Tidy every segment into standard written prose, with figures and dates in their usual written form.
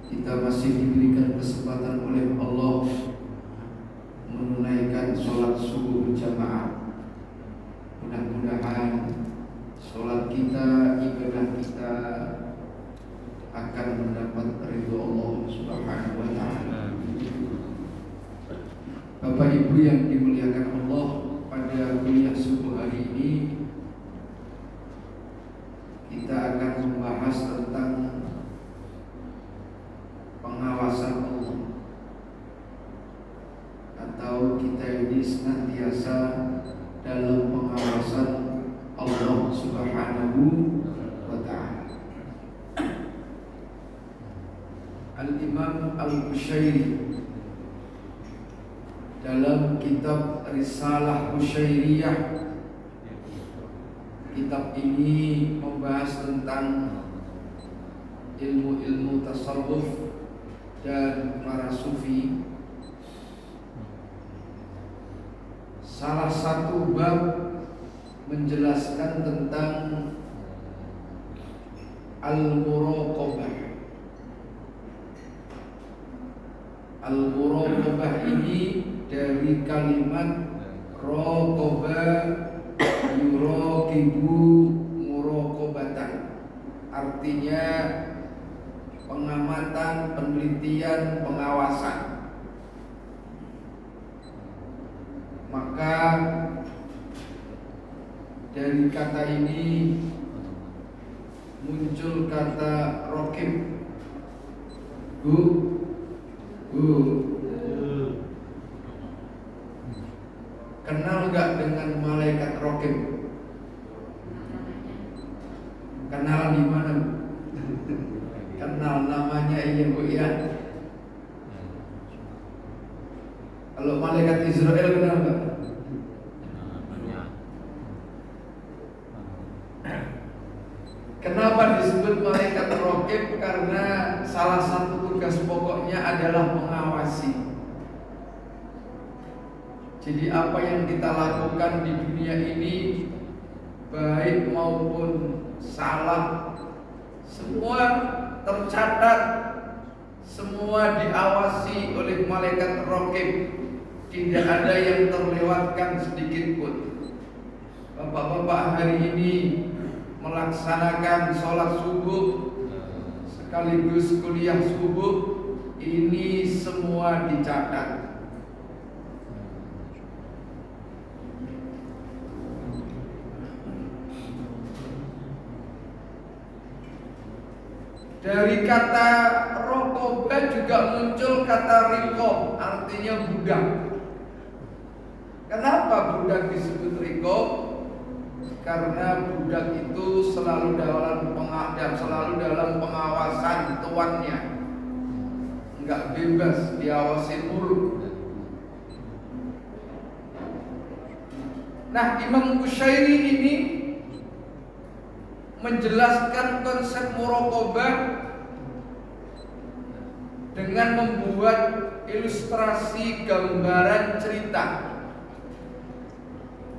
kita masih diberikan kesempatan oleh Allah menunaikan sholat subuh berjamaah. Mudah-mudahan sholat kita, ibadah kita akan mendapat ridho Allah Subhanahu wa ta'ala. Bapak Ibu yang dimuliakan Allah, pada kuliah subuh hari ini kita akan membahas tentang pengawasan Allah, atau kita ini senantiasa dalam pengawasan Allah Subhanahu wa ta'ala. Al-Imam Al-Qushairi dalam kitab Risalah Qushairiyah, kitab ini membahas tentang ilmu-ilmu tasawuf dan para sufi. Salah satu bab menjelaskan tentang al-muraqabah. Al-muraqabah ini dari kalimat raqaba yuraqibu muraqabatan, artinya pengamatan, penelitian, pengawasan. Maka dari kata ini muncul kata raqib. Kenal gak dengan malaikat raqib? Kenal di mana? Kenal namanya, iya Bu ya. Kalau malaikat Israel kenal gak? Kenapa disebut malaikat raqib? Karena salah satu tugas pokoknya adalah mengawasi. Jadi apa yang kita lakukan di dunia ini, baik maupun salah, semua tercatat, semua diawasi oleh malaikat raqib. Tidak ada yang terlewatkan sedikit pun. Bapak-bapak hari ini melaksanakan sholat subuh sekaligus kuliah subuh, ini semua dicatat. Dari kata raqabah juga muncul kata riqab, artinya budak. Kenapa budak disebut riqab? Karena budak itu selalu dalam pengawasan tuannya, enggak bebas, diawasi mulu. Nah, Imam Qushairi ini menjelaskan konsep muraqabah dengan membuat ilustrasi gambaran cerita.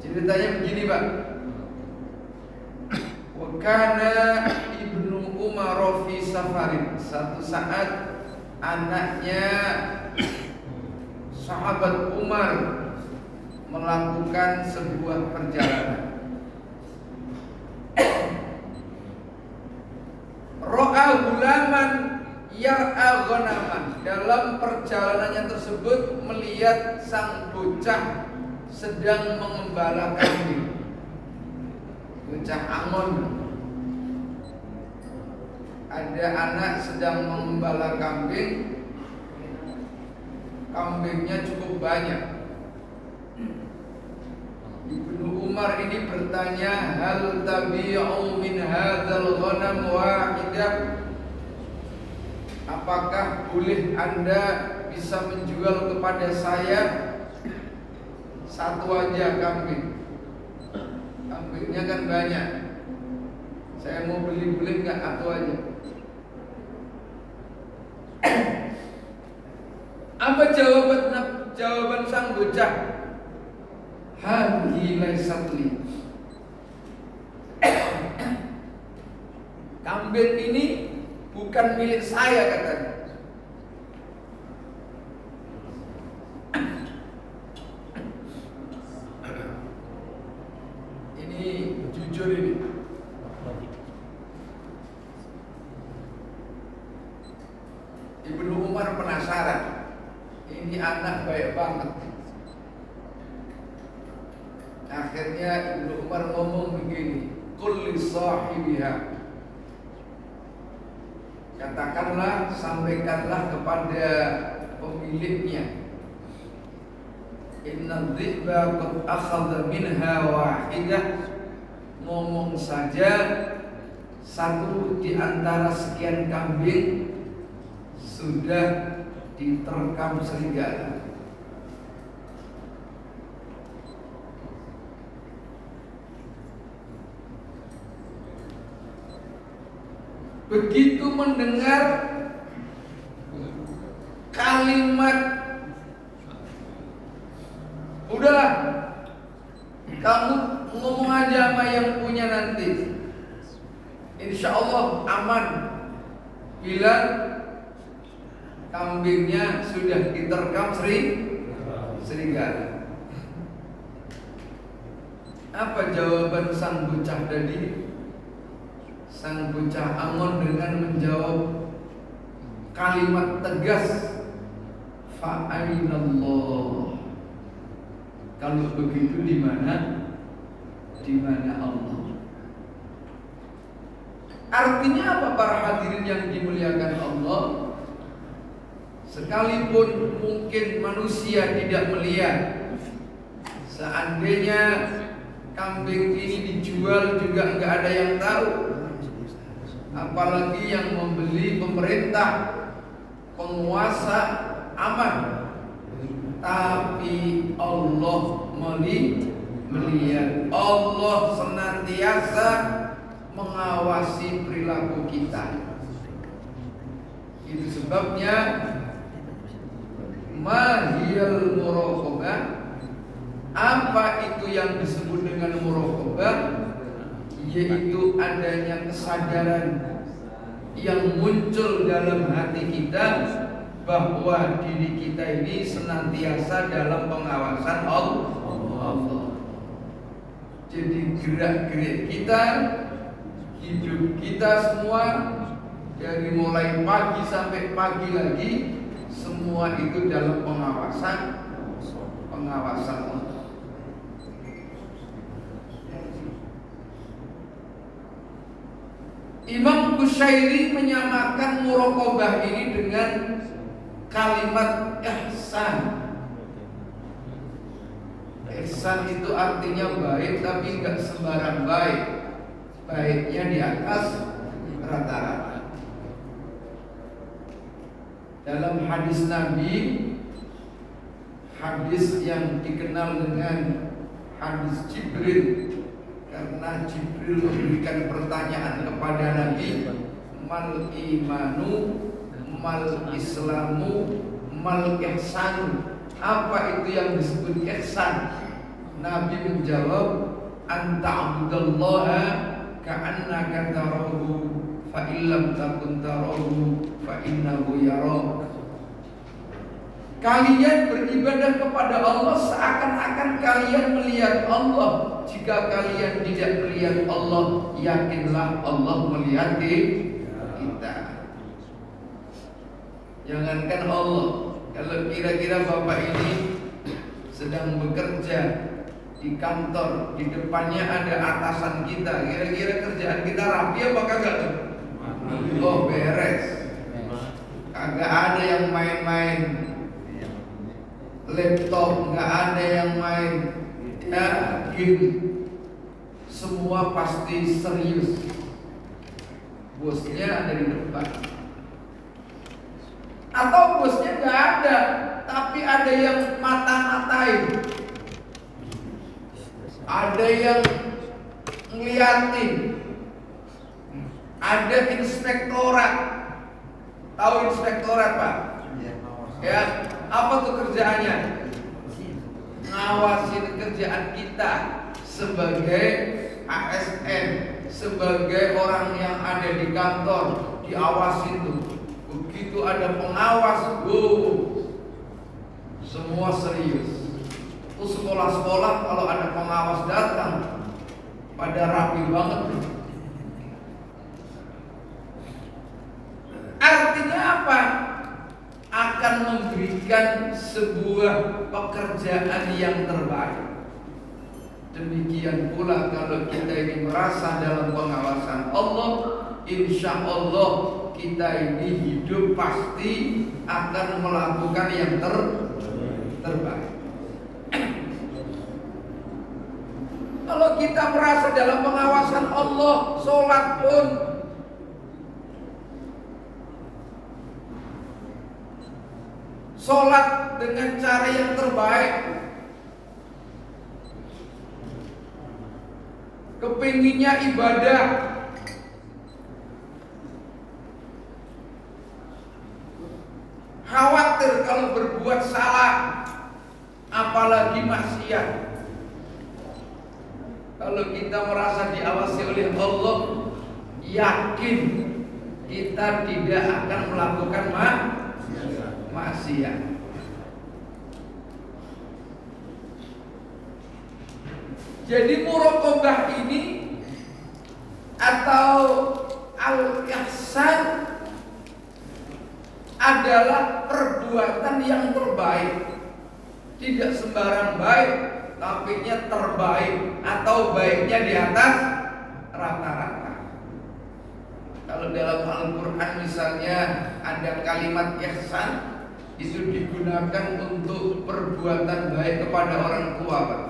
Ceritanya begini, Pak. Wa kana Ibnu Umar fi safarin. Satu saat anaknya sahabat Umar melakukan sebuah perjalanan. Ro'a gulaman yar'a ghanaman. Dalam perjalanannya tersebut melihat sang bocah sedang mengembala kambing. Bocah Amon. Ada anak sedang mengembala kambing. Kambingnya cukup banyak. Ibnu Umar ini bertanya, hal tabi'u min hadzal ghanam wahidah? Apakah boleh Anda bisa menjual kepada saya satu aja kambing? Kambingnya kan banyak. Saya mau beli, boleh nggak satu aja? Apa jawaban sang bocah? Hadhi laysat li. Kambing ini bukan milik saya, katanya. Umar penasaran, ini anak baik banget. Akhirnya Ibnu Umar ngomong begini, qul li sahibiha, katakanlah, sampaikanlah kepada pemiliknya, inna dhi'ba qad akhadha minha wahidah, ngomong saja satu di antara sekian kambing sudah diterkam serigala. Begitu mendengar kalimat, udahlah kamu ngomong aja sama yang punya nanti, insya Allah aman bila kambingnya sudah diterkam serigala. Apa jawaban sang bocah tadi? Sang bocah Amon dengan menjawab kalimat tegas, fa'ainallah. Kalau begitu di mana? Di mana Allah? Artinya apa para hadirin yang dimuliakan Allah? Sekalipun mungkin manusia tidak melihat, seandainya kambing ini dijual juga nggak ada yang tahu. Apalagi yang membeli pemerintah, penguasa aman. Tapi Allah melihat, Allah senantiasa mengawasi perilaku kita. Itu sebabnya mahiyal muraqabah. Apa itu yang disebut dengan muraqabah? Yaitu adanya kesadaran yang muncul dalam hati kita bahwa diri kita ini senantiasa dalam pengawasan Allah. Jadi gerak-gerik kita, hidup kita semua, dari mulai pagi sampai pagi lagi, semua itu dalam pengawasan Allah. Imam Qushairi menyamakan muraqabah ini dengan kalimat ihsan. Ihsan itu artinya baik, tapi enggak sembarang baik. Baiknya di atas rata-rata. Dalam hadis Nabi, hadis yang dikenal dengan hadis Jibril, karena Jibril memberikan pertanyaan kepada Nabi, mal imanu, mal islamu, mal ihsanu. Apa itu yang disebut ihsan? Nabi menjawab, anta abdallaha ka'annaka tarahu, fa illam takun tarahu fa innahu yarak. Kalian beribadah kepada Allah seakan-akan kalian melihat Allah. Jika kalian tidak melihat Allah, yakinlah Allah melihat kita. Jangankan Allah, kalau kira-kira Bapak ini sedang bekerja di kantor, di depannya ada atasan kita, kira-kira kerjaan kita rapi apa kagak tuh? Oh, beres. Kagak ada yang main-main laptop, nggak ada yang main game. Semua pasti serius. Bosnya ada di depan, atau bosnya nggak ada, tapi ada yang mata-matain, ada yang ngeliatin, ada inspektorat. Tahu inspektorat, Pak? Ya, apa tuh kerjaannya? Ngawasin kerjaan kita sebagai ASN, sebagai orang yang ada di kantor, diawasin tuh. Begitu ada pengawas, semua serius. Tuh sekolah-sekolah kalau ada pengawas datang, pada rapi banget tuh. Artinya apa? memberikan sebuah pekerjaan yang terbaik. Demikian pula kalau kita ini merasa dalam pengawasan Allah, insya Allah kita ini hidup pasti akan melakukan yang terbaik. Kalau kita merasa dalam pengawasan Allah, sholat pun sholat dengan cara yang terbaik, kepinginnya ibadah, khawatir kalau berbuat salah, apalagi maksiat. Kalau kita merasa diawasi oleh Allah, yakin kita tidak akan melakukan maksiat. Jadi muraqabah ini atau al-ihsan adalah perbuatan yang terbaik. Tidak sembarang baik, tapi terbaik atau baiknya di atas rata-rata. Kalau dalam Al-Quran misalnya ada kalimat ihsan, itu digunakan untuk perbuatan baik kepada orang tua, Pak.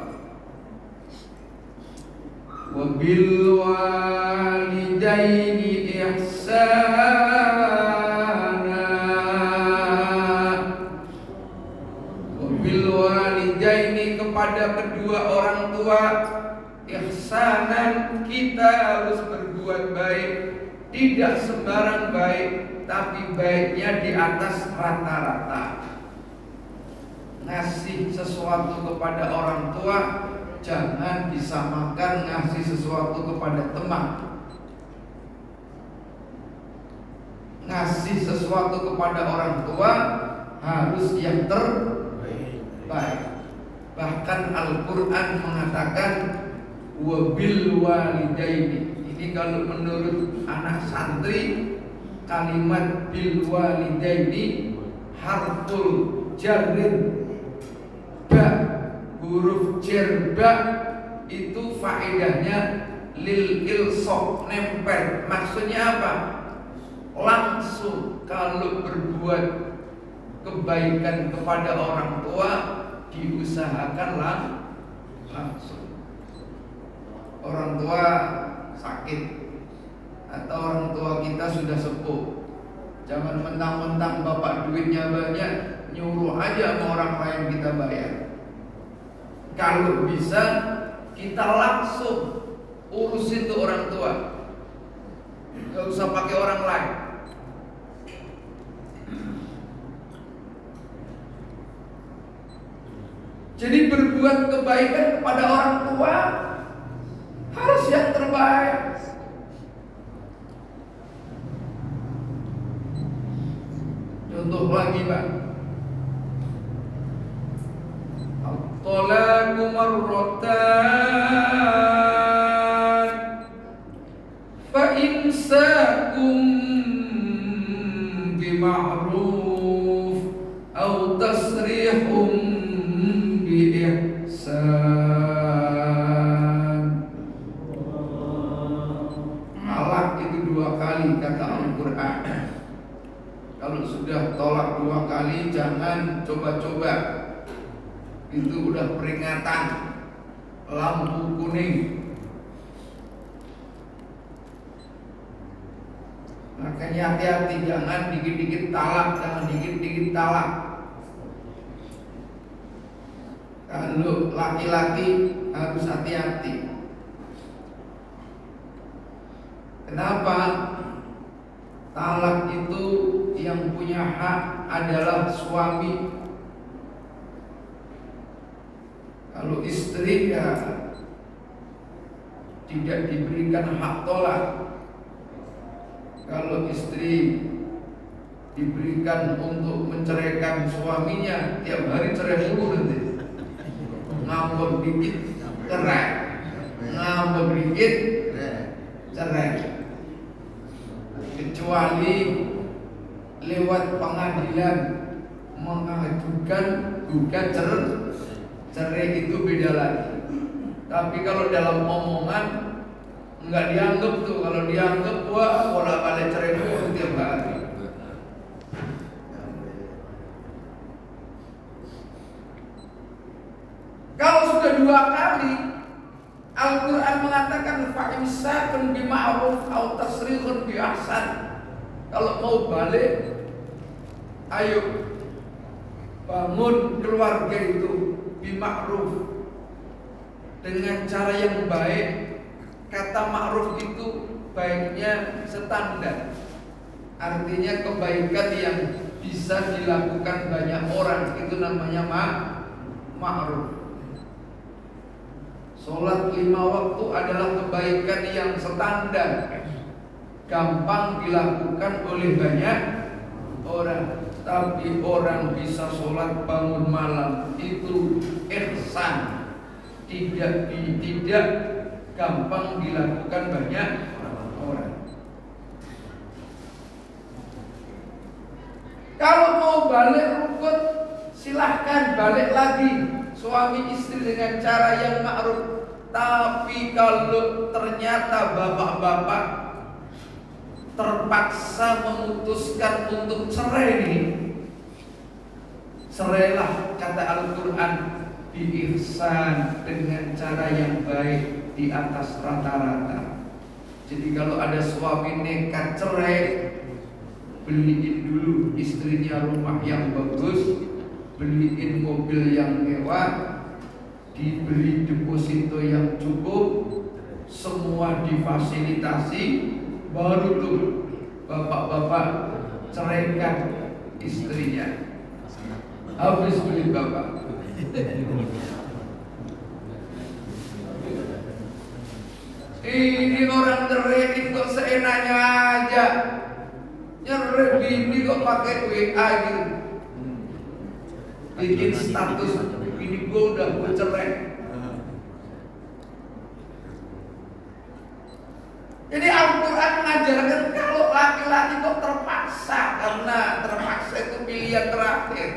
Wabil walidaini ihsana, wabil walidaini kepada kedua orang tua ihsanan, kita harus berbuat baik. Tidak sembarang baik, tapi baiknya di atas rata-rata. Ngasih sesuatu kepada orang tua jangan disamakan ngasih sesuatu kepada teman. Ngasih sesuatu kepada orang tua harus yang terbaik. Bahkan Al-Quran mengatakan wabil walidaini. Ini kalau menurut anak santri, kalimat bil walidaini harful jarrin ba, huruf jar ba itu faedahnya lil ilsaq, nempel. Maksudnya apa? Langsung kalau berbuat kebaikan kepada orang tua diusahakan langsung. Orang tua sakit atau orang tua kita sudah sepuh, jangan mentang-mentang bapak duitnya banyak nyuruh aja sama orang lain kita bayar. Kalau bisa kita langsung urusin tuh orang tua, gak usah pakai orang lain. Jadi berbuat kebaikan kepada orang tua harus yang terbaik. Contoh lagi, Pak. At-talaqu marratan fa imsakum bima'ruf aw tasrihum bi ihsan. Talak itu 2 kali kata Al-Quran. Kalau sudah tolak 2 kali jangan coba-coba. Itu udah peringatan, lampu kuning. Makanya hati-hati, jangan dikit-dikit talak, jangan dikit-dikit talak. Kalau laki-laki harus hati-hati. Kenapa? Talak itu yang punya hak adalah suami. Kalau istri ya tidak diberikan hak tolak. Kalau istri diberikan untuk menceraikan suaminya, tiap hari cerai mulu nanti. Ngambek dikit cerai, ngambek dikit cerai. Kecuali lewat pengadilan mengajukan gugat cerai itu beda lagi. Tapi kalau dalam omongan nggak dianggap tuh. Kalau dianggap wah bolak-balik cerai itu tiap hari. Kalau sudah 2 kali, Al-Quran mengatakan fa'imsakun bima'ruf au tasrihun bi ahsan. Kalau mau balik, ayo bangun keluarga itu bima'ruf, dengan cara yang baik. Kata ma'ruf itu baiknya standar. Artinya kebaikan yang bisa dilakukan banyak orang, itu namanya ma'ruf. Sholat 5 waktu adalah kebaikan yang standar, gampang dilakukan oleh banyak orang. Tapi orang bisa sholat bangun malam itu ihsan, tidak gampang dilakukan banyak orang. Kalau mau balik rukun, silahkan balik lagi suami istri dengan cara yang ma'ruf. Tapi kalau ternyata bapak-bapak terpaksa memutuskan untuk cerai nih, cerailah kata Al-Quran bi-ihsan, dengan cara yang baik di atas rata-rata. Jadi kalau ada suami nekat cerai, beliin dulu istrinya rumah yang bagus, beliin mobil yang mewah, diberi deposito yang cukup, semua difasilitasi, baru tuh bapak-bapak ceraikan istrinya. Habis beli bapak. Ini orang ceraiin kok seenaknya aja, nyerek bini kok pakai WA gitu, bikin status ini gue udah cerai. Jadi Al-Quran mengajarkan kalau laki-laki kok terpaksa, karena terpaksa itu pilihan terakhir.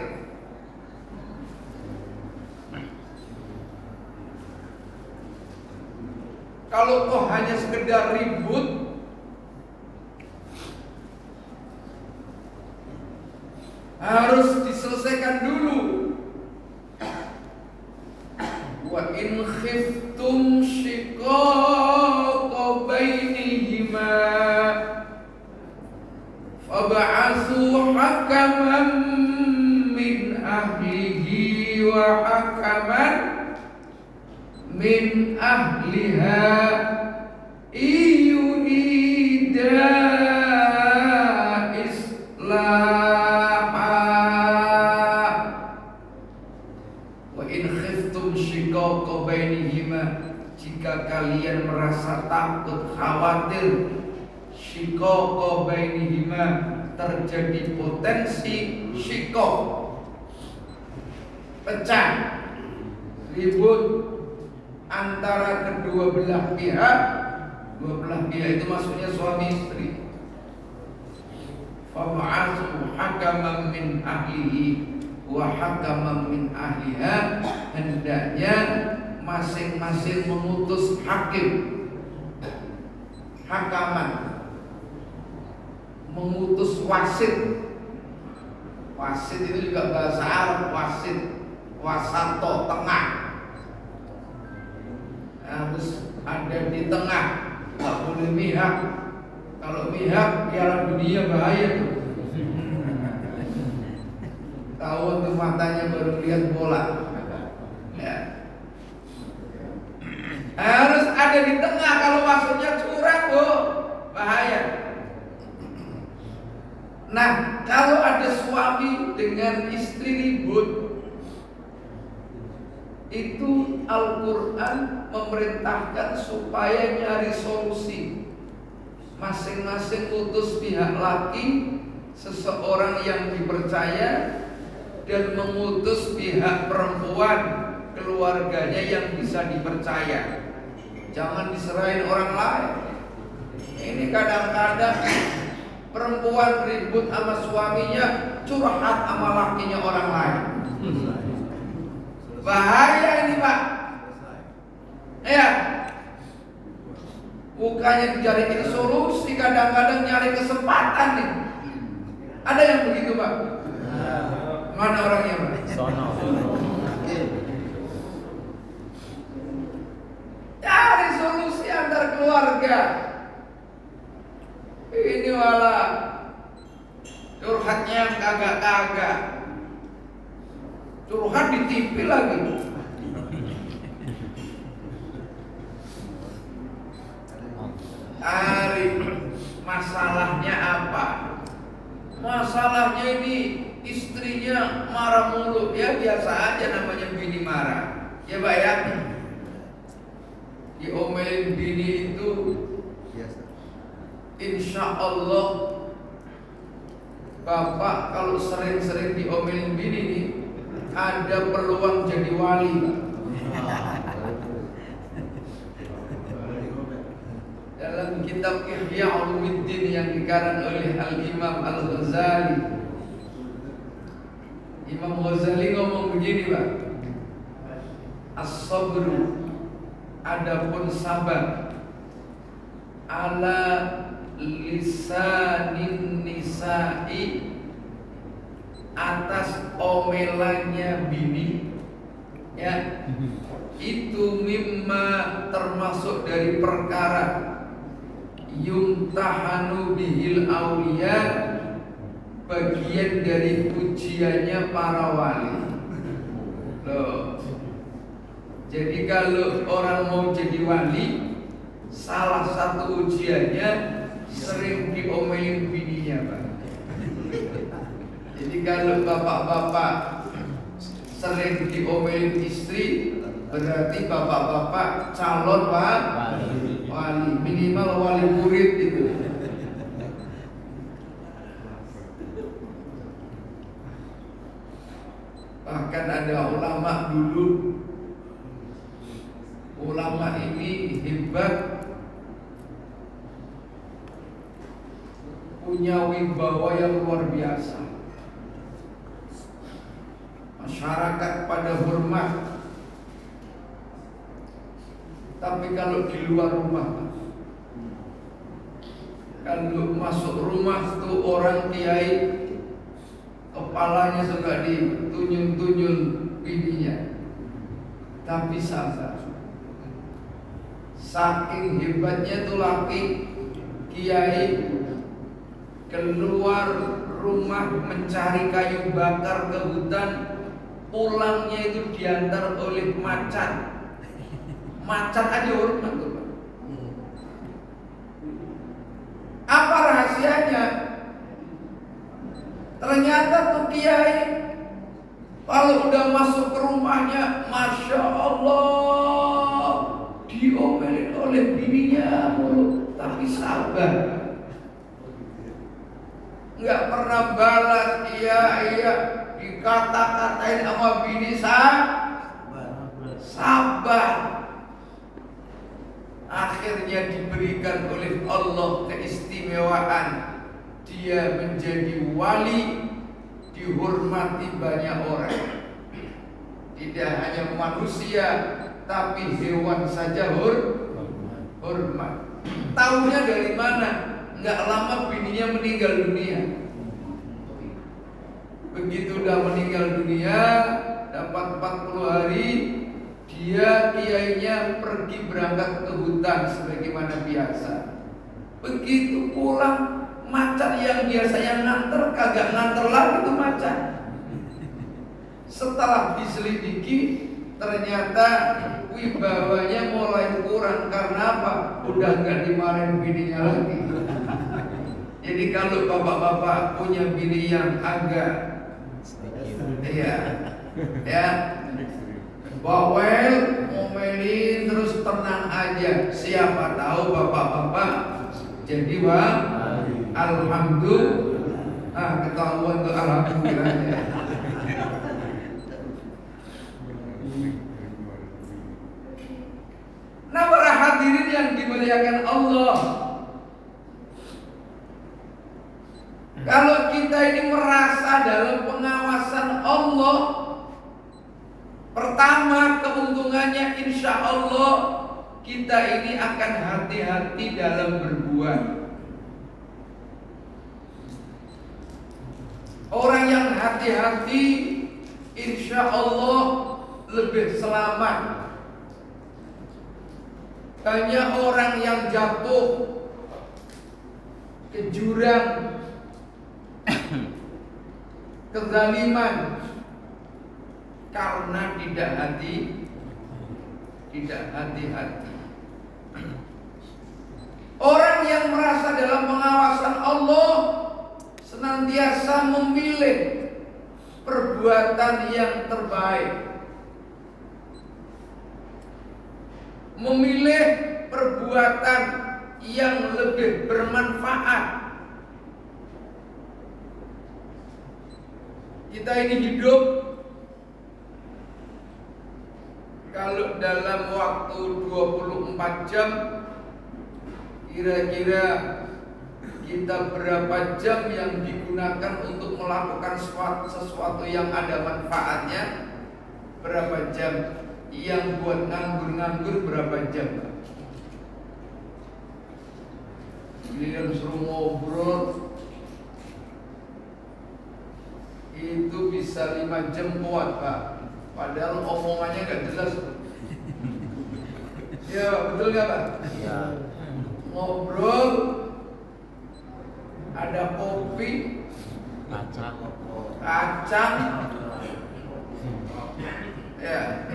Kalau kok hanya sekedar ribut, harus diselesaikan dulu. Wa in khiftum shiqaqa bainihima fab'atsu hakaman min ahlihi wa hakaman min ahliha iyurida islaha. Wa in khiftum shiqaqa bainihima, jika kalian merasa takut, khawatir, shiqaqa bainihima, terjadi potensi shiqaq, pecah, ribut antara kedua belah pihak. Dua belah pihak itu maksudnya suami istri. Fab'atsu hakaman min ahlihi wa hakaman min ahliha, hendaknya masing-masing memutus hakim. Hakaman, memutus wasit. Wasit itu juga bahasa Arab, wasit, wasato, tengah. Harus ada di tengah, nggak boleh mihak. Kalau mihak Piala Dunia bahaya tuh. Tahu tuh matanya baru lihat bola. Ya. Harus ada di tengah. Kalau maksudnya curang, bahaya. Nah, kalau ada suami dengan istri ribut, itu Al-Quran memerintahkan supaya nyari solusi. Masing-masing utus pihak laki seseorang yang dipercaya, dan mengutus pihak perempuan keluarganya yang bisa dipercaya. Jangan diserahin orang lain. Ini kadang-kadang Perempuan ribut sama suaminya, curhat sama lakinya orang lain. Bahaya ini Pak. Ya, bukannya dicariin solusi, kadang-kadang nyari kesempatan nih. Ada yang begitu Pak? Mana orangnya Pak? Sono. Cari solusi antar keluarga. Ini malah curhatnya yang kagak-kagak. Curhat di TV lagi. Cari masalahnya apa? Masalahnya ini istrinya marah mulu. Ya biasa aja namanya bini marah. Ya Pak ya. Diomelin bini itu insya Allah Bapak kalau sering-sering diomelin bini nih, ada peluang jadi wali Pak. Dalam kitab Ihya Ulumuddin yang dikarang oleh Al-Imam Al-Ghazali, Imam Ghazali ngomong begini Pak, as-sabru, adapun sabar, ala lisanin nisa'i, atas omelannya bini, ya, itu mimma termasuk dari perkara yumtahanu bihil auliya, bagian dari ujiannya para wali. Loh, jadi kalau orang mau jadi wali, salah satu ujiannya sering diomelin bininya Pak. Jadi kalau bapak-bapak sering diomelin istri, berarti bapak-bapak calon wali, minimal wali murid itu. Bahkan ada ulama dulu, ulama ini hebat, punya wibawa yang luar biasa. Masyarakat pada hormat. Tapi kalau di luar rumah, kalau masuk rumah tuh orang kiai, kepalanya suka ditunyun-tunyun bininya. Tapi sabar. Saking hebatnya tuh laki kiai, keluar rumah mencari kayu bakar ke hutan, pulangnya itu diantar oleh macan. Macan aja hormat tuh Pak. Apa rahasianya? Ternyata tuh kiai kalau udah masuk ke rumahnya, Masya Allah, diomelin oleh bininya mulu, tapi sabar. Nggak pernah balas, iya, dikata-katain sama bini, sabar. Akhirnya diberikan oleh Allah keistimewaan, dia menjadi wali, dihormati banyak orang. Tidak hanya manusia, tapi hewan saja hormat. Taunya dari mana? Nggak lama bininya meninggal dunia. Begitu udah meninggal dunia, dapat 40 hari, dia kiainya pergi berangkat ke hutan sebagaimana biasa. Begitu pulang, macan yang biasanya nganter kagak nganter lagi tuh macan. Setelah diselidiki, ternyata wibawanya mulai kurang. Karena apa? Udah nggak dimarahin bininya lagi. Jadi kalau bapak-bapak punya bini yang agak ya bawel, ngomelin terus, tenang aja. Siapa tahu bapak-bapak jadi alhamdulillah. Ketahuan tuh alhamdulillahnya. Nah, para hadirin yang dimuliakan Allah, Kalau kita ini merasa dalam pengawasan Allah, pertama keuntungannya insya Allah kita ini akan hati-hati dalam berbuat. Orang yang hati-hati insya Allah lebih selamat. Banyak orang yang jatuh ke jurang kezaliman karena tidak hati-hati. Orang yang merasa dalam pengawasan Allah senantiasa memilih perbuatan yang terbaik, memilih perbuatan yang lebih bermanfaat. Kita ini hidup, kalau dalam waktu 24 jam, kira-kira kita berapa jam yang digunakan untuk melakukan sesuatu yang ada manfaatnya? Berapa jam? Yang buat nganggur-nganggur berapa jam? Giliran suruh ngobrol itu bisa 5 jam kuat, Pak. Padahal omongannya gak jelas. Ya, betul gak, Pak? Ya. Ngobrol, ada kopi, kacang, ya,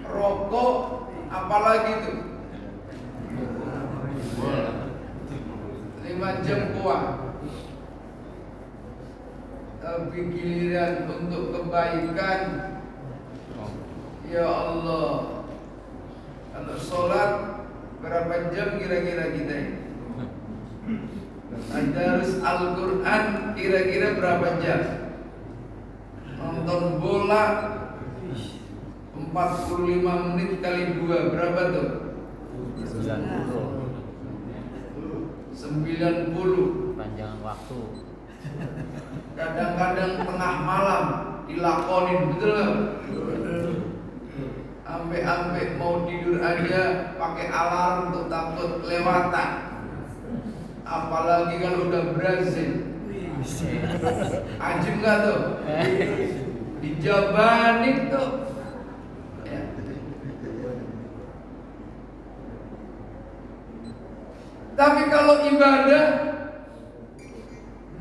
rokok, apalagi itu 5 jam kuat. Tapi giliran untuk kebaikan, ya Allah, kalau sholat berapa jam kira-kira kita ini? Tadarus Al-Quran kira-kira berapa jam? Nonton bola 45 menit kali 2 berapa tuh? 90. Panjang waktu. Kadang-kadang tengah malam dilakonin, betul nggak? Ampe-ampe mau tidur aja pakai alarm untuk takut kelewatan. Apalagi kalau udah Brazil. Ajib nggak tuh? Dijabanin tuh. Ya. Tapi kalau ibadah,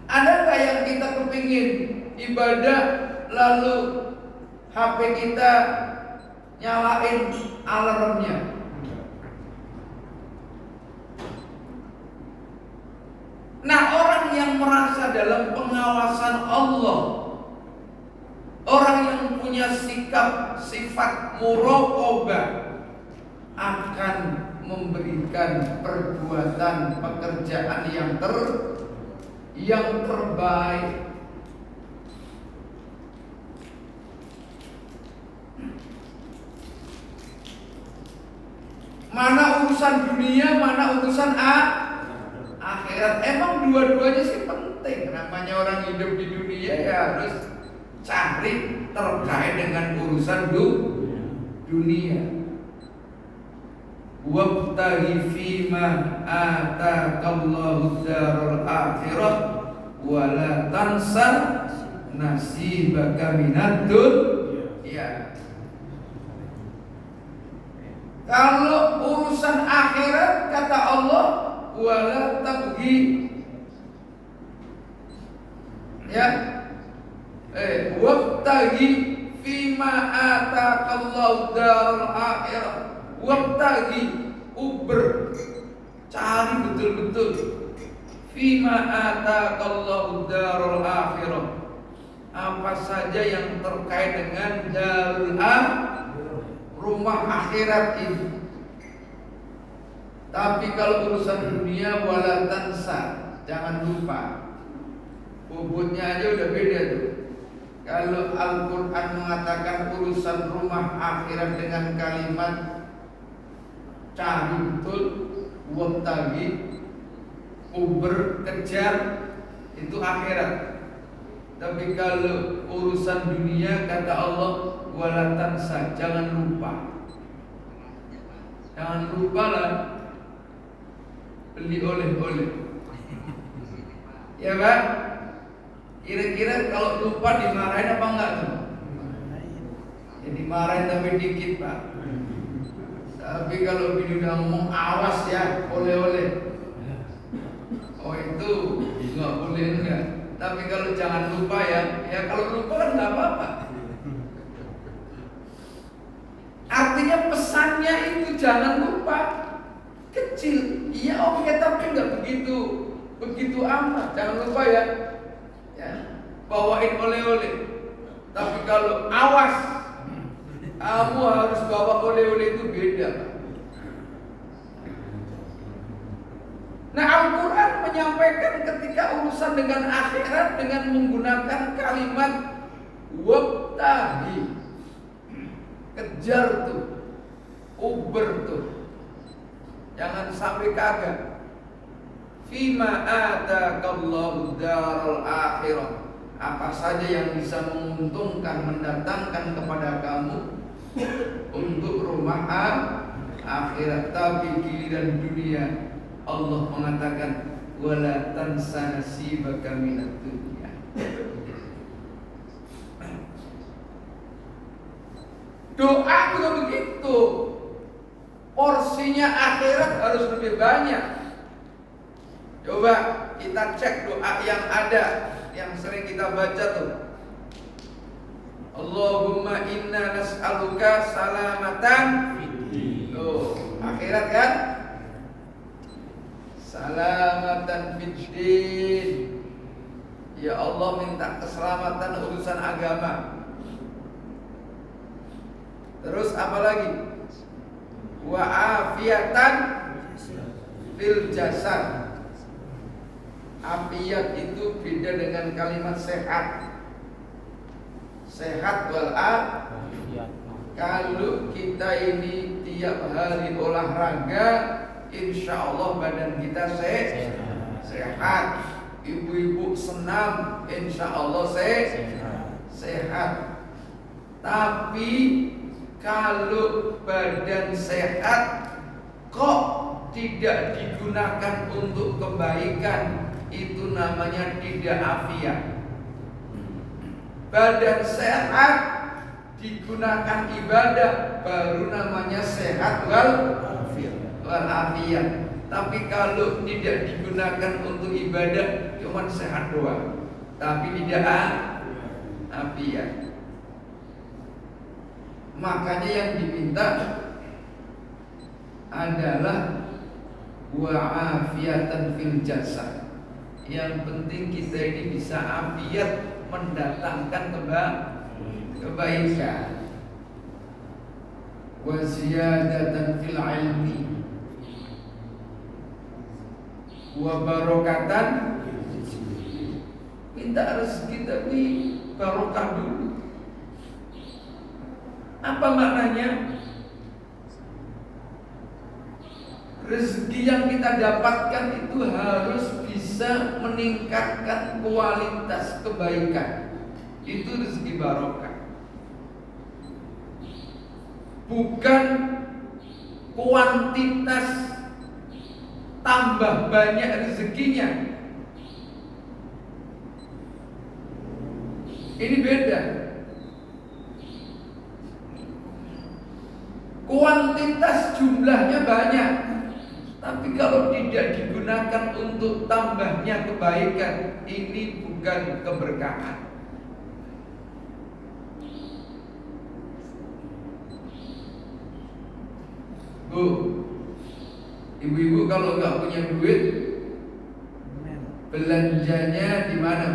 ada nggak yang kita kepingin ibadah lalu HP kita nyalain alarmnya? Nah, orang yang merasa dalam pengawasan Allah, orang yang punya sikap sifat muraqabah, akan memberikan perbuatan pekerjaan yang terbaik. Mana urusan dunia, mana urusan akhirat. Emang dua-duanya sih penting. Namanya orang hidup di dunia ya harus cari terkait dengan urusan dunia. Wabtaghi fima ataakallahu darul akhirah wa la tansa nasibaka minad dunya. Kalau urusan akhirat kata Allah wala tabghi, ya, wabtaghi fima ataakallahu darul akhirah, wabtaghi, uber, cari betul-betul fima ataakallahu darul akhirah, apa saja yang terkait dengan darul rumah akhirat ini. Tapi kalau urusan dunia wala tansa, jangan lupa. Bobotnya aja udah beda tuh. Kalau Al-Quran mengatakan urusan rumah akhirat dengan kalimat cari betul, wabtaghi, uber, kejar, itu akhirat. Tapi kalau urusan dunia kata Allah wala tansa, jangan lupa. Jangan lupa lah beli oleh-oleh. Ya Pak? Kira-kira kalau lupa dimarahin apa enggak tuh? Ya dimarahin tapi dikit Pak. Tapi kalau bini udah ngomong awas ya oleh-oleh, oh itu nggak boleh enggak. Tapi kalau jangan lupa ya kalau lupa kan nggak apa-apa. Artinya pesannya itu jangan lupa. Kecil, iya oke, tapi nggak begitu amat. Jangan lupa ya bawain oleh-oleh. Tapi kalau awas, kamu harus bawa oleh-oleh itu beda. Nah, Al-Quran menyampaikan ketika urusan dengan akhirat dengan menggunakan kalimat wabtahi, kejar tuh, uber tuh, jangan sampai kagak. Fima atakallahu daral akhirah, apa saja yang bisa menguntungkan, mendatangkan kepada kamu untuk rumah akhirat. Tapi giliran dunia Allah mengatakan wala tansa nasibaka minad dunya. Doa juga begitu. Porsinya akhirat harus lebih banyak. Coba kita cek doa yang ada, yang sering kita baca tuh. Allahumma inna nas'aluka salamatan tuh, akhirat kan? Salamatan fiddin. Ya Allah, minta keselamatan urusan agama. Terus apa lagi? Wa afiatan fil jasad. Afiat itu beda dengan kalimat sehat. Sehat wal afiat. Kalau kita ini tiap hari olahraga, insya Allah badan kita sehat. Ibu-ibu senam, insya Allah sehat. Tapi kalau badan sehat kok tidak digunakan untuk kebaikan, itu namanya tidak afiat. Badan sehat digunakan ibadah, baru namanya sehat wal afiat. Tapi kalau tidak digunakan untuk ibadah, cuma sehat doang, tapi tidak afiat. Makanya yang diminta adalah wa afiatan fil jasad. Yang penting kita ini bisa afiat, mendatangkan kebaikan. Wa ziyadatan fil ilmi wa barokatan. Minta rezeki tapi barokah dulu. Apa maknanya? Rezeki yang kita dapatkan itu harus bisa meningkatkan kualitas kebaikan. Itu rezeki barokah. Bukan kuantitas tambah banyak rezekinya. Ini beda. Kuantitas jumlahnya banyak, tapi kalau tidak digunakan untuk tambahnya kebaikan, ini bukan keberkahan. Bu, ibu-ibu kalau nggak punya duit, belanjanya di mana?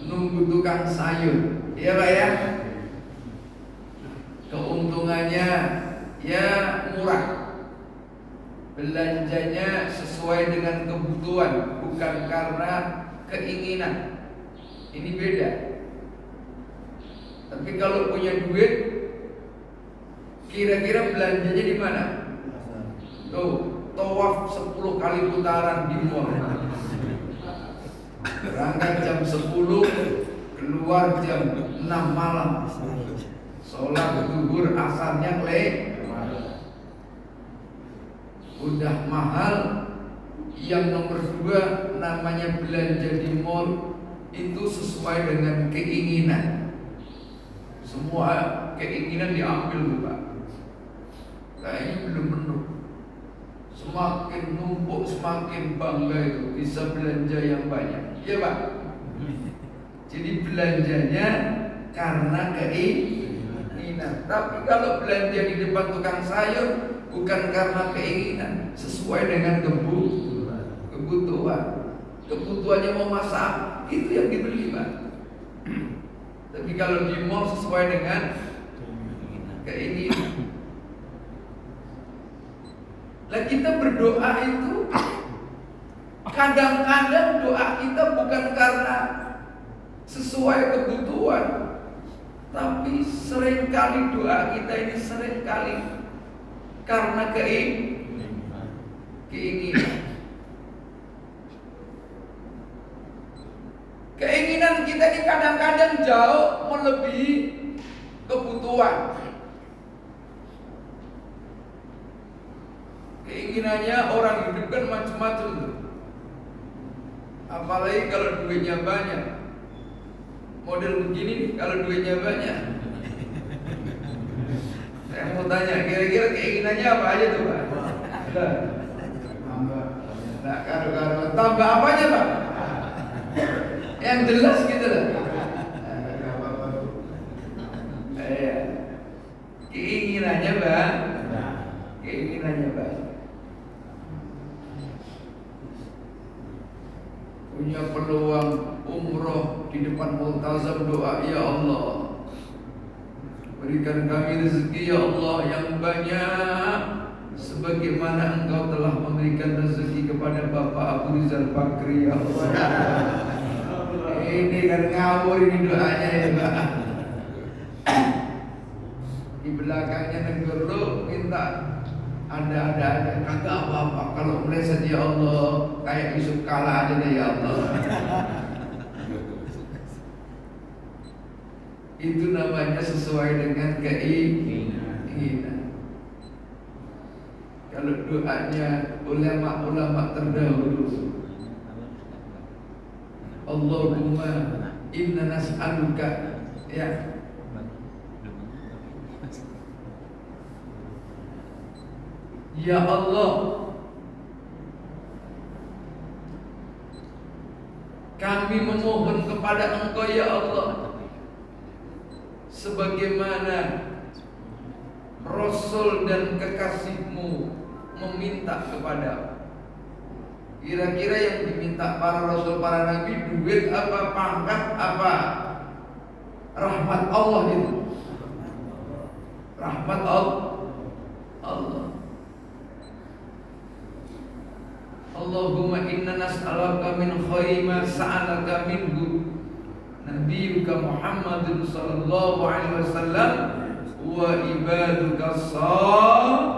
Nunggu tukang sayur, iya Pak ya? Keuntungannya ya murah, belanjanya sesuai dengan kebutuhan, bukan karena keinginan. Ini beda. Tapi kalau punya duit, kira-kira belanjanya di mana? Tuh, tawaf 10 kali putaran di mall. Berangkat jam 10, keluar jam 6 malam. Sholat zuhur asarnya udah mahal. Yang nomor 2 namanya belanja di mall, itu sesuai dengan keinginan. Semua keinginan diambil tuh Pak. Kayaknya belum penuh. Semakin numpuk semakin bangga itu bisa belanja yang banyak. Iya Pak. Jadi belanjanya karena keinginan. Tapi kalau belanja di depan tukang sayur bukan karena keinginan, sesuai dengan kebutuhan. Kebutuhannya mau masak, itu yang dibeli Pak. Tapi kalau di mall sesuai dengan keinginan. Lah kita berdoa itu kadang-kadang doa kita bukan karena sesuai kebutuhan, tapi seringkali doa kita ini seringkali karena keinginan. Keinginan kita ini kadang-kadang jauh melebihi kebutuhan. Keinginannya orang hidup kan macam-macam tuh. Apalagi kalau duitnya banyak. Model begini nih, kalau duitnya banyak. Saya mau tanya, kira-kira keinginannya apa aja tuh Pak? Nah, kalau tambah apa aja Pak? Yang jelas gitu lah. Keinginannya Pak. Keinginannya Pak. Punya peluang umroh di depan multazam, doa, ya Allah, berikan kami rezeki ya Allah yang banyak, sebagaimana Engkau telah memberikan rezeki kepada Bapak Abu Rizal Bakri ya Allah. Ini kan ngawur ini doanya ya Pak. Di belakangnya negur lu minta ada kagak apa-apa. Kalau meleset ya Allah, kayak Yusuf Kala aja deh ya Allah. Itu namanya sesuai dengan keinginan. Kalau doanya ulama terdahulu, Allahumma inna nas'aluka, ya, ya Allah, kami memohon kepada Engkau ya Allah, sebagaimana Rasul dan kekasih-Mu meminta kepada. Kira-kira yang diminta para Rasul, para Nabi, duit apa, pangkat apa? Rahmat Allah itu. Rahmat Allah. Allahumma inna nas'aluka min khairi ma sa'alaka minhu Nabiyyuka Muhammadun sallallahu alaihi wasallam wa ibaduka salihun.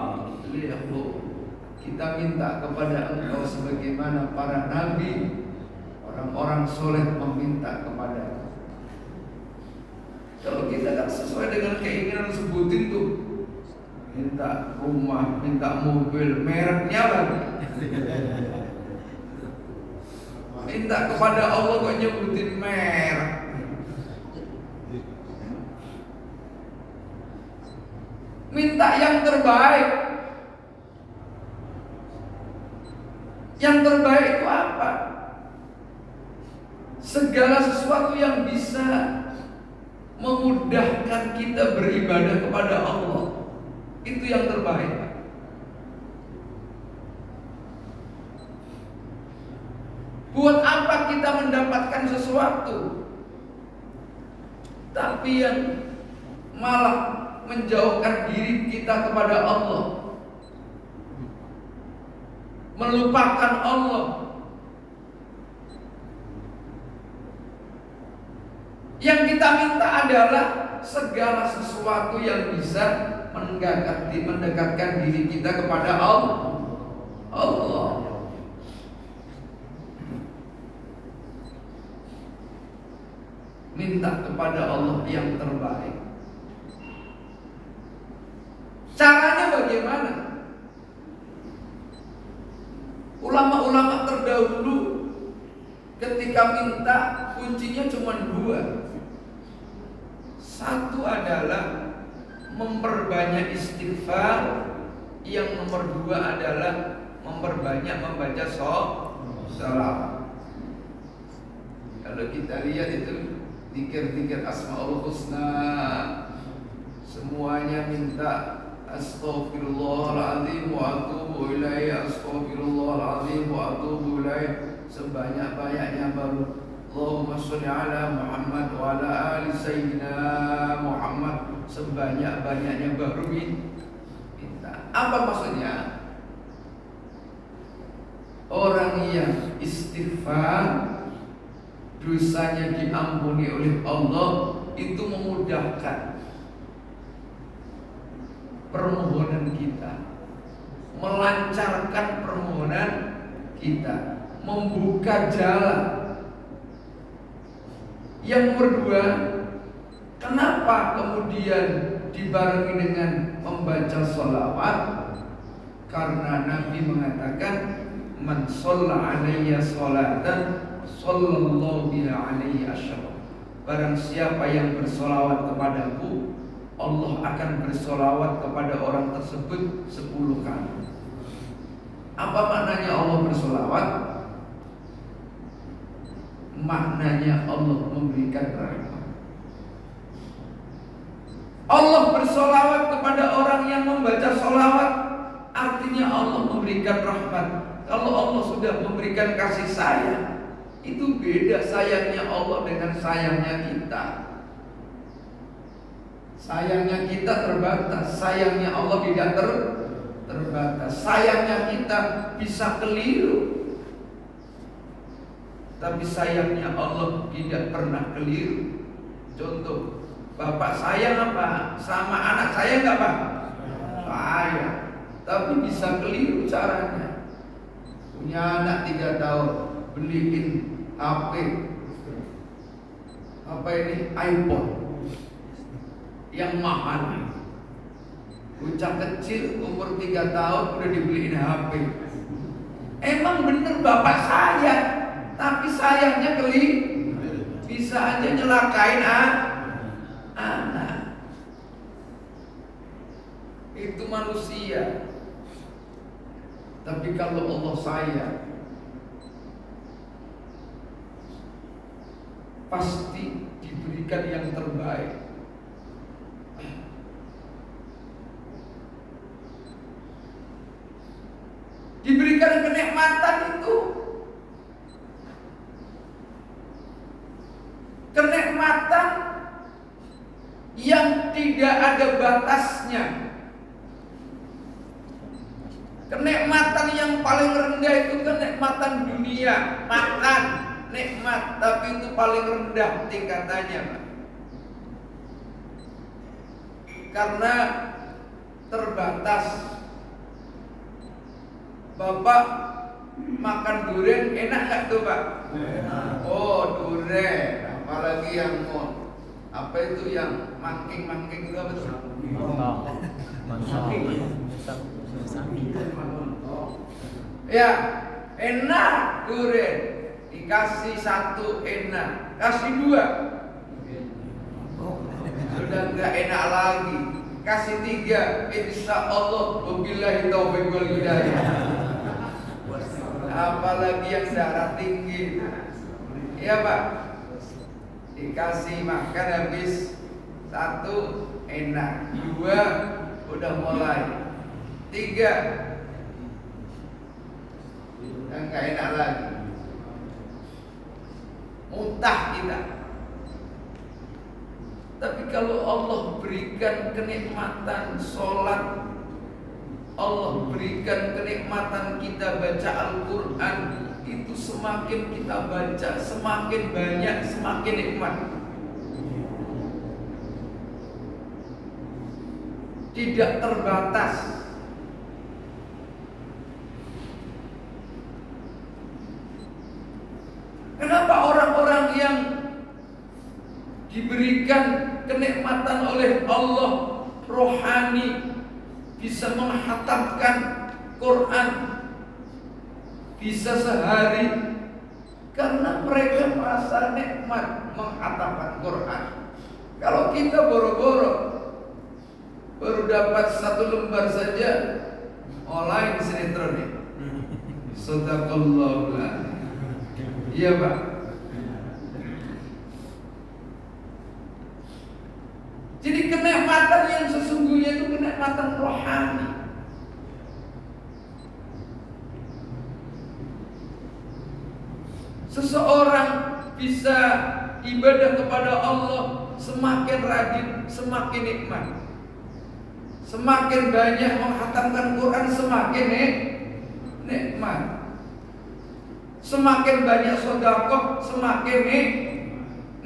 Kita minta kepada Engkau sebagaimana para nabi, orang-orang soleh meminta kepada. Kalau kita tak sesuai dengan keinginan sebutin tuh, minta rumah, minta mobil, mereknya lagi. Minta kepada Allah kok nyebutin merek. Minta yang terbaik. Yang terbaik itu apa? Segala sesuatu yang bisa memudahkan kita beribadah kepada Allah, itu yang terbaik. Buat apa kita mendapatkan sesuatu tapi yang malah menjauhkan diri kita kepada Allah, melupakan Allah. Yang kita minta adalah segala sesuatu yang bisa mendekatkan diri kita kepada Allah. minta kepada Allah yang terbaik. Caranya bagaimana? Ulama-ulama terdahulu ketika minta kuncinya cuma dua. Satu adalah memperbanyak istighfar, yang nomor dua adalah memperbanyak membaca sholawat. Kalau kita lihat itu zikir-zikir Asmaul Husna, semuanya minta astaghfirullahaladzim wa atubu ilaih, astaghfirullahaladzim wa atubu ilaih, sebanyak-banyaknya baru Allahumma sholli ala Muhammad wa ala ali sayyidina Muhammad, sebanyak-banyaknya baru minta. Apa maksudnya? Orang yang istighfar, dosanya diampuni oleh Allah, itu memudahkan permohonan kita, melancarkan permohonan kita, membuka jalan. Yang kedua, kenapa kemudian dibarengi dengan membaca sholawat? Karena Nabi mengatakan, man sholla alayya sholatan sallallahu biha alaihi asyara. Barang siapa yang bersolawat kepadaku, Allah akan bersolawat kepada orang tersebut 10 kali. Apa maknanya Allah bersolawat? Maknanya Allah memberikan rahmat. Allah bersolawat kepada orang yang membaca solawat, artinya Allah memberikan rahmat. Kalau Allah sudah memberikan kasih sayang, itu beda sayangnya Allah dengan sayangnya kita. Sayangnya kita terbatas, sayangnya Allah tidak terbatas. Sayangnya kita bisa keliru, tapi sayangnya Allah tidak pernah keliru. Contoh, bapak sayang apa? Sama anak saya enggak, Pak? Sayang, tapi bisa keliru caranya. Punya anak 3 tahun, beliin HP, apa ini, iPhone yang mahal. Bocah kecil umur 3 tahun udah dibeliin HP. Emang bener bapak sayang, tapi sayangnya bisa aja nyelakain anak. Itu manusia. Tapi kalau Allah sayang, pasti diberikan yang terbaik. Diberikan kenikmatan itu, kenikmatan yang tidak ada batasnya. Kenikmatan yang paling rendah itu kenikmatan dunia, makan, nikmat, tapi itu paling rendah tingkatannya, Pak. Karena terbatas. Bapak makan durian enak gak tuh, Pak? Enak. Oh, durian, apalagi yang apa itu yang mangking itu apa tuh? Ya, enak durian. Dikasih 1 enak, kasih 2 sudah enggak enak lagi. Kasih 3, insya Allah wabillahi taufiq wal hidayah. Apalagi yang darah tinggi, iya Pak, dikasih makan habis 1 enak, 2 udah mulai, 3 udah nggak enak lagi, muntah kita. Tapi kalau Allah berikan kenikmatan sholat, Allah berikan kenikmatan kita baca Al-Quran, itu semakin kita baca, semakin banyak, semakin nikmat. Tidak terbatas. Kenapa orang-orang yang diberikan kenikmatan oleh Allah rohani, bisa menghatamkan Quran, bisa sehari, karena mereka merasa nikmat menghatamkan Quran. Kalau kita boro-boro baru dapat 1 lembar saja, online sinetron ini. Sadaqallahu la. Iya Pak. Jadi kenikmatan yang sesungguhnya itu kenikmatan rohani. Seseorang bisa ibadah kepada Allah semakin rajin, semakin nikmat. Semakin banyak menghatamkan Quran, semakin nikmat. Semakin banyak sedekah, semakin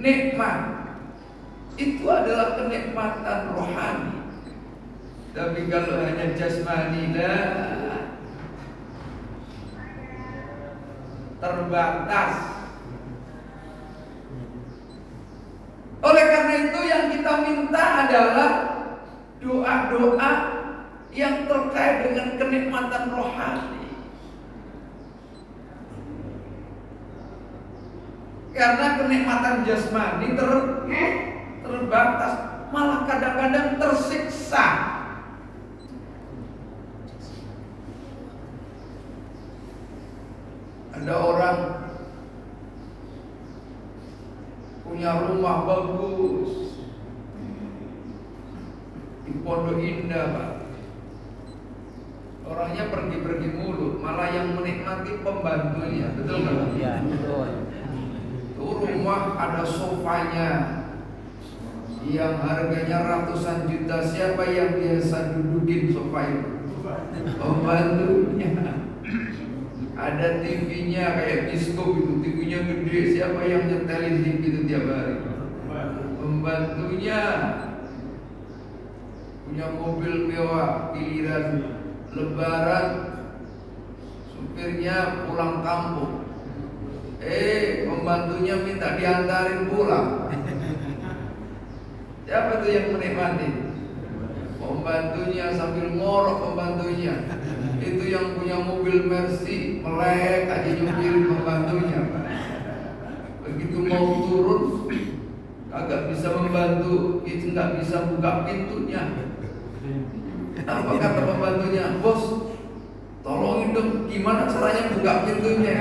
nikmat. Itu adalah kenikmatan rohani. Tapi kalau hanya jasmani, terbatas. Oleh karena itu yang kita minta adalah doa-doa yang terkait dengan kenikmatan rohani. Karena kenikmatan jasmani terbatas, malah kadang-kadang tersiksa. Ada orang punya rumah bagus di Pondok Indah, Pak. Orangnya pergi-pergi mulu, malah yang menikmati pembantunya, betul nggak? Iya, betul. Itu rumah ada sofanya yang harganya ratusan juta. Siapa yang biasa dudukin sofa itu? Pembantunya. Ada TV-nya kayak biskop itu, TV-nya gede. Siapa yang nyetelin TV itu tiap hari? Pembantunya. Punya mobil mewah, giliran Lebaran supirnya pulang kampung. Pembantunya minta diantarin pulang. Siapa tuh yang menikmati? Pembantunya sambil ngorok pembantunya. Itu yang punya mobil Mercy melek aja nyupirin pembantunya. Begitu mau turun agak bisa membantu, itu nggak bisa buka pintunya. Apa kata pembantunya? Bos, tolongin dong, gimana caranya buka pintunya?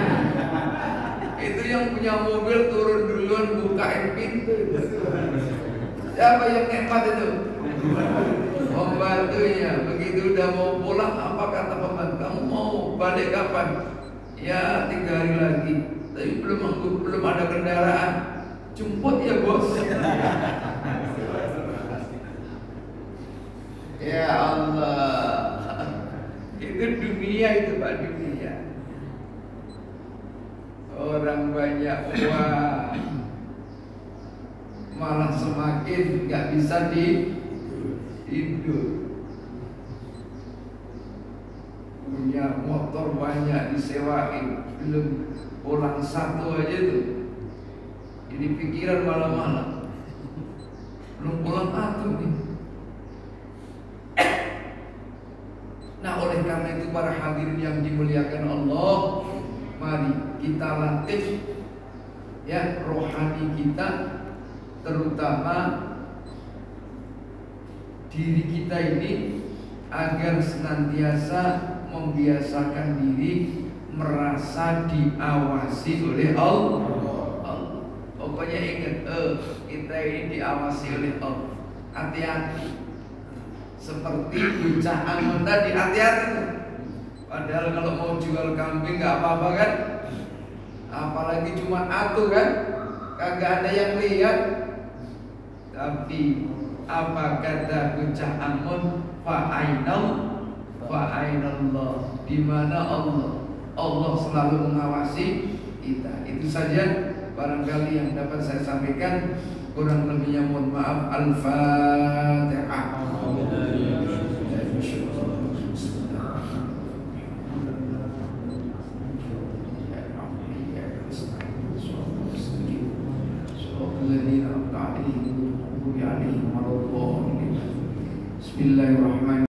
Itu yang punya mobil turun duluan bukain pintu. Siapa yang nikmat itu? Pembantunya. Begitu udah mau pulang, apa kata pembantu? Kamu mau balik kapan? Ya 3 hari lagi. Tapi belum ada kendaraan. Jemput ya bos. Ya Allah. Itu dunia itu Pak, dunia. Orang banyak uang malah semakin gak bisa hidup. Punya motor banyak disewain, belum pulang 1 aja tuh. Jadi pikiran malam-malam, belum pulang 1 nih. Nah oleh karena itu para hadirin yang dimuliakan Allah, mari kita latih ya rohani kita, terutama diri kita ini, agar senantiasa membiasakan diri merasa diawasi oleh Allah. Pokoknya ingat, kita ini diawasi oleh Allah. Hati-hati. Seperti bocah Angon tadi, hati-hati tuh. Padahal kalau mau jual kambing nggak apa-apa kan? Apalagi cuma atu kan? Kagak ada yang lihat. Tapi apa kata bocah Angon? Fa'ainallah. Di mana Allah? Allah selalu mengawasi kita. Itu saja barangkali yang dapat saya sampaikan. Kurang lebihnya mohon maaf. Al-Fatihah. ladzina an'amta 'alaihim ghairil maghdubi 'alaihim waladdallin. Bismillahirrahmanirrahim.